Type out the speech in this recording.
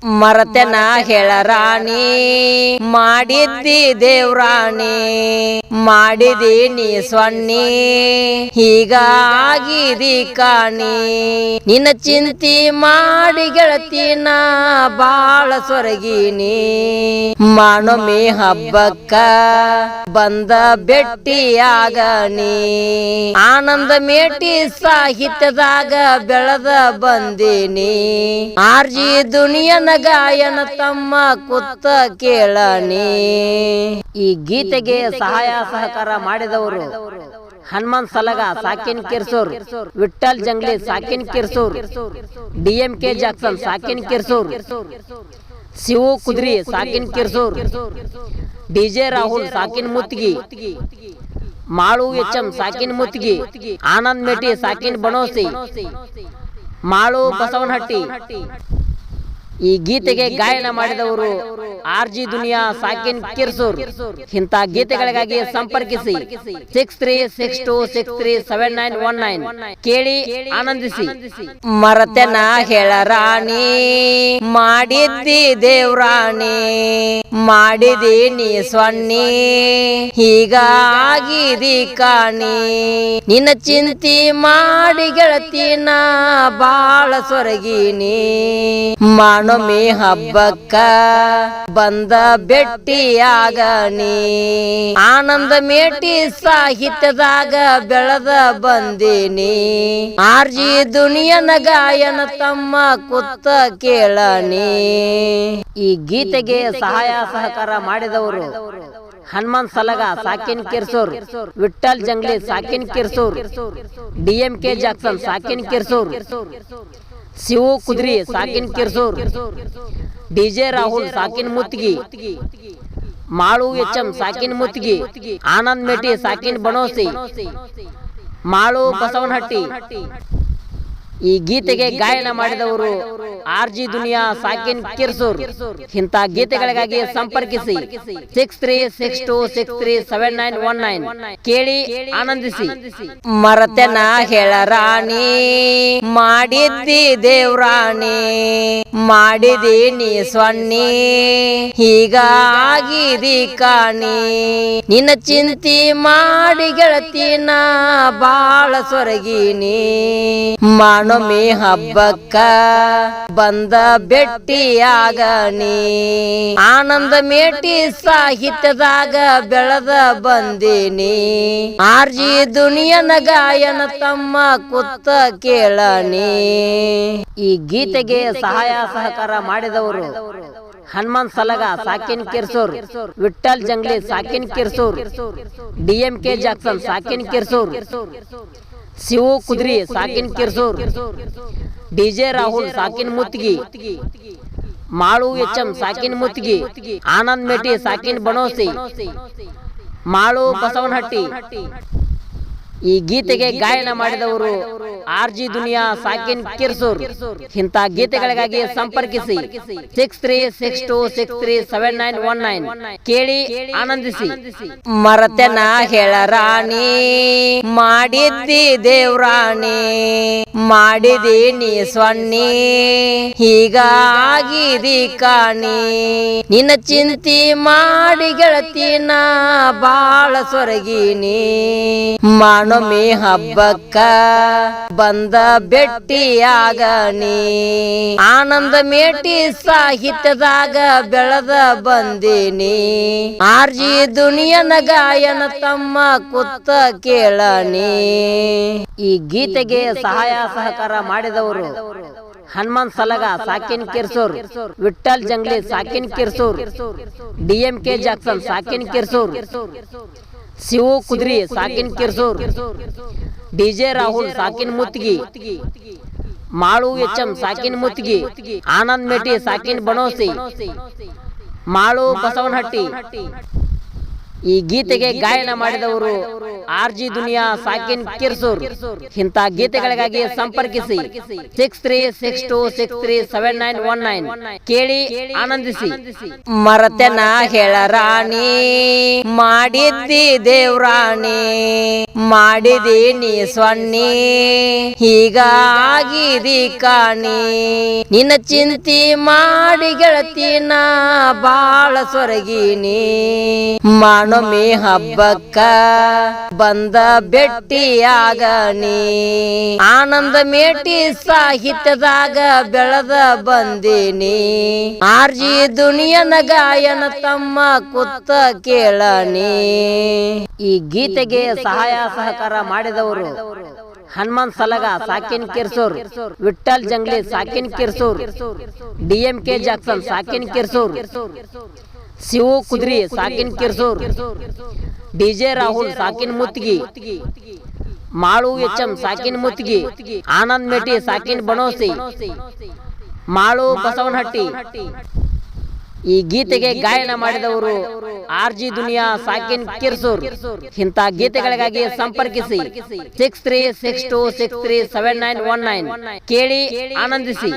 ಮರತೆನ ಹೇಳರಾಣಿ ಮಾಡಿದ್ದಿ ದೇವ್ರಾಣಿ ಮಾಡಿದಿ ನೀ ಸೊನ್ನಿ ಹೀಗಾಗಿದಿ ಕಾಣಿ ನಿನ್ನ ಚಿಂತಿ ಮಾಡಿ ಗೆಳತಿನ ಬಾಳ ಸೊರಗಿನಿ ಮಾನೊಮ್ಮೆ ಹಬ್ಬಕ್ಕ ಬಂದ ಭೆಟ್ಟಿಯಾಗನಿ ಆನಂದ ಮೇಟಿ ಸಾಹಿತ್ಯದಾಗ ಬೆಳೆದ ಬಂದಿನಿ ಆರ್ಜಿ ದುನಿಯನ ಗಾಯನ ತಮ್ಮ ಕುತ್ತ ಕೇಳನಿ. ಈ ಗೀತೆಗೆ ಸಹಾಯ ಸಹಕಾರ ಮಾಡಿದವರು ಹನುಮಂತ್ ಸಲಗ ಸಾಕಿನ್ ಕಿರ್ಸೂರ್, ವಿಠ್ಠಲ್ ಜಂಗ್ಲಿ ಸಾಕಿನ್ ಕಿರ್ಸೂರ್, DMK ಜಾಕ್ಸನ್ ಸಾಕಿನ್ ಕಿರ್ಸೂರ್, ಶಿವು ಕುದ್ರಿ ಸಾಕಿನ್ ಕಿರ್ಸೂರ್, DJ ರಾಹುಲ್ ಸಾಕಿನ್ ಮುತ್ಗಿ, ಮಾಳು HM ಸಾಕಿನ್ ಮುತ್ಗಿ, ಆನಂದ್ ಮೇಟಿ ಸಾಕಿನ್ ಬಣೋಸಿ, ಮಾಳು ಬಸವನಹಟ್ಟಿ. ಈ ಗೀತೆಗೆ ಗಾಯನ ಮಾಡಿದವರು ಆರ್ಜಿ ದುನಿಯಾ ಸಾಕಿನ್ ಕಿರ್ಸೂರ್. ಇಂಥ ಗೀತೆಗಳಿಗಾಗಿ ಸಂಪರ್ಕಿಸಿ 6362637919 ಕೇಳಿ ಆನಂದಿಸಿ. ಮರತೆನ ಹೇಳರಾಣಿ ಮಾಡಿದ್ದಿ ದೇವ್ರಾಣಿ ಮಾಡಿದಿ ನೀ ಸೊನ್ನಿ ಹೀಗಾಗಿದಿ ಕಾಣಿ ನಿನ್ನ ಚಿಂತಿ ಮಾಡಿ ಗೆಳತಿನ ಬಾಳ ಸೊರಗಿನಿ ಮಾನೊಮ್ಮೆ ಹಬ್ಬಕ್ಕ ಬಂದ ಭೆಟ್ಟಿಯಾಗನಿ ಆನಂದ ಮೇಟಿ ಸಾಹಿತ್ಯದಾಗ ಬೆಳೆದ ಬಂದಿನಿ ಆರ್ಜಿ ದುನಿಯನ ಗಾಯನ ತಮ್ಮ ಕುತ್ತ ಕೇಳನಿ. ಈ ಗೀತೆಗೆ ಸಹಾಯ ಸಹಕಾರ ಮಾಡಿದವರು ಹನುಮಂತ್ ಸಲಗ ಸಾಕಿನ್ ಕಿರ್ಸೂರ್, ವಿಠ್ಠಲ್ ಜಂಗ್ಲಿ ಸಾಕಿನ್ ಕಿರ್ಸೂರ್, DMK ಜಾಕ್ಸನ್ ಸಾಕಿನ್ ಕಿರ್ಸೂರ್, ಶಿವು ಕುದ್ರಿ ಸಾಕಿನ್ ಕಿರ್ಸೂರ್, DJ ರಾಹುಲ್ ಸಾಕಿನ್ ಮುತ್ಗಿ, ಮಾಳು HM ಸಾಕಿನ್ ಮುತ್ಗಿ, ಆನಂದ್ ಮೇಟಿ ಸಾಕಿನ್ ಬಣೋಸಿ, ಮಾಳು ಬಸವನಹಟ್ಟಿ. ಈ ಗೀತೆಗೆ ಗಾಯನ ಮಾಡಿದವರು ಆರ್ಜಿ ದುನಿಯಾ ಸಾಕಿನ್ ಕಿರ್ಸೂರ್. ಇಂಥ ಗೀತೆಗಳಿಗಾಗಿ ಸಂಪರ್ಕಿಸಿ 6362637919 ಕೇಳಿ ಆನಂದಿಸಿ. ಮರತೆನ ಹೇಳರಾಣಿ ಮಾಡಿದ್ದಿ ದೇವ್ರಾಣಿ ಮಾಡಿದಿ ನೀ ಸೊನ್ನಿ ಹೀಗಾಗಿದಿ ಕಾಣಿ ನಿನ್ನ ಚಿಂತಿ ಮಾಡಿ ಗೆಳತಿನ ಬಾಳ ಸೊರಗಿನಿ ಮಾನೊಮ್ಮೆ ಹಬ್ಬಕ್ಕ ಬಂದ ಭೆಟ್ಟಿಯಾಗನಿ ಆನಂದ ಮೇಟಿ ಸಾಹಿತ್ಯದಾಗ ಬೆಳೆದ ಬಂದಿನಿ ಆರ್ಜಿ ದುನಿಯನ ಗಾಯನ ತಮ್ಮ ಕುತ್ತ ಕೇಳನಿ. ಈ ಗೀತೆಗೆ ಸಹಾಯ ಸಹಕಾರ ಮಾಡಿದವರು ಹನುಮಂತ್ ಸಲಗ ಸಾಕಿನ್ ಕಿರ್ಸೂರ್, ವಿಠ್ಠಲ್ ಜಂಗ್ಲಿ ಸಾಕಿನ್ ಕಿರ್ಸೂರ್, DMK ಜಾಕ್ಸನ್ ಸಾಕಿನ್ ಕಿರ್ಸೂರ್, ಶಿವು ಕುದ್ರಿ ಸಾಕಿನ್ ಕಿರ್ಸೂರ್, DJ ರಾಹುಲ್ ಸಾಕಿನ್ ಮುತ್ಗಿ, ಮಾಳು HM ಸಾಕಿನ್ ಮುತ್ಗಿ, ಆನಂದ್ ಮೇಟಿ ಸಾಕಿನ್ ಬಣೋಸಿ, ಮಾಳು ಬಸವನಹಟ್ಟಿ. ಈ ಗೀತೆಗೆ ಗಾಯನ ಮಾಡಿದವರು ಆರ್ಜಿ ದುನಿಯಾ ಸಾಕಿನ್ ಕಿರ್ಸೂರ್. ಇಂಥ ಗೀತೆಗಳಿಗಾಗಿ ಸಂಪರ್ಕಿಸಿ 6362637919 ಕೇಳಿ ಆನಂದಿಸಿ. ಮರತೆನ ಹೇಳರಾಣಿ ಮಾಡಿದ್ದಿ ದೇವ್ರಾಣಿ ಮಾಡಿದಿ ನೀ ಸೊನ್ನಿ ಹೀಗಾಗಿದಿ ಕಾಣಿ ನಿನ್ನ ಚಿಂತಿ ಮಾಡಿ ಗೆಳತಿನ ಬಾಳ ಸೊರಗಿನಿ ಮಾನೊಮ್ಮೆ ಹಬ್ಬಕ್ಕ ಬಂದ ಭೆಟ್ಟಿಯಾಗನಿ ಆನಂದ ಮೇಟಿ ಸಾಹಿತ್ಯದಾಗ ಬೆಳೆದ ಬಂದಿನಿ ಆರ್ಜಿ ದುನಿಯನ ಗಾಯನ ತಮ್ಮ ಕುತ್ತ ಕೇಳನಿ. ಈ ಗೀತೆಗೆ ಸಹಾಯ ಸಹಕಾರ ಮಾಡಿದವರು ಹನುಮಂತ್ ಸಲಗ ಸಾಕಿನ್ ಕಿರ್ಸೂರ್, ವಿಠ್ಠಲ್ ಜಂಗ್ಲಿ ಸಾಕಿನ್ ಕಿರ್ಸೂರ್, DMK ಜಾಕ್ಸನ್ ಸಾಕಿನ್ ಕಿರ್ಸೂರ್, ಶಿವು ಕುದ್ರಿ ಸಾಕಿನ್ ಕಿರ್ಸೂರ್, DJ ರಾಹುಲ್ ಸಾಕಿನ್ ಮುತ್ಗಿ, ಮಾಳು HM ಸಾಕಿನ್ ಮುತ್ಗಿ, ಆನಂದ್ ಮೇಟಿ ಸಾಕಿನ್ ಬಣೋಸಿ, ಮಾಳು ಬಸವನಹಟ್ಟಿ. ಈ ಗೀತೆಗೆ ಗಾಯನ ಮಾಡಿದವರು RG ದುನಿಯಾ ಸಾಕಿನ್ ಕಿರ್ಸೂರ್. ಇಂಥ ಗೀತೆಗಳಿಗಾಗಿ ಸಂಪರ್ಕಿಸಿ 6362637919 ಕೇಳಿ ಆನಂದಿಸಿ. ಮರತೆನ ಹೇಳರಾಣಿ ಮಾಡಿದ್ದಿ ದೇವ್ರಾಣಿ ಮಾಡಿದಿ ನೀ ಸೊನ್ನಿ ಹೀಗಾಗಿ ಕಾಣಿ ನಿನ್ನ ಚಿಂತಿ ಮಾಡಿ ಗೆಳತಿನ ಬಾಳ ಸೊರಗಿನಿ ಮಾನೊಮ್ಮೆ ಹಬ್ಬಕ್ಕ ಬಂದ ಭೆಟ್ಟಿಯಾಗನಿ ಆನಂದ ಮೇಟಿ ಸಾಹಿತ್ಯದಾಗ ಬೆಳೆದ ಬಂದಿನಿ RG ದುನಿಯನ ಗಾಯನ ತಮ್ಮ ಕುತ್ತ ಕೇಳನಿ. ಈ ಗೀತೆಗೆ ಸಹಾಯ ಸಹಕಾರ ಮಾಡಿದವರು ಹನುಮಂತ್ ಸಲಗ ಸಾಕಿನ್ ಕಿರ್ಸೂರ್, ವಿಠ್ಠಲ್ ಜಂಗ್ಲಿ ಸಾಕಿನ್ ಕಿರ್ಸೂರ್, DMK ಜಾಕ್ಸನ್ ಸಾಕಿನ್ ಕಿರ್ಸೂರ್, ಶಿವು ಕುದ್ರಿ ಸಾಕಿನ್ ಕಿರ್ಸೂರ್, DJ ರಾಹುಲ್ ಸಾಕಿನ್ ಮುತ್ಗಿ, ಮಾಳು HM ಸಾಕಿನ್ ಮುತ್ಗಿ, ಆನಂದ್ ಮೇಟಿ ಸಾಕಿನ್ ಬನೋಸಿ, ಮಾಳು ಬಸವನಹಟ್ಟಿ. ಈ ಗೀತೆಗೆ ಗಾಯನ ಮಾಡಿದವರು RG ದುನಿಯಾ ಸಾಕಿನ್ ಕಿರ್ಸೂರ್. ಇಂಥ ಗೀತೆಗಳಿಗಾಗಿ ಸಂಪರ್ಕಿಸಿ 6362637919 ಕೇಳಿ ಆನಂದಿಸಿ.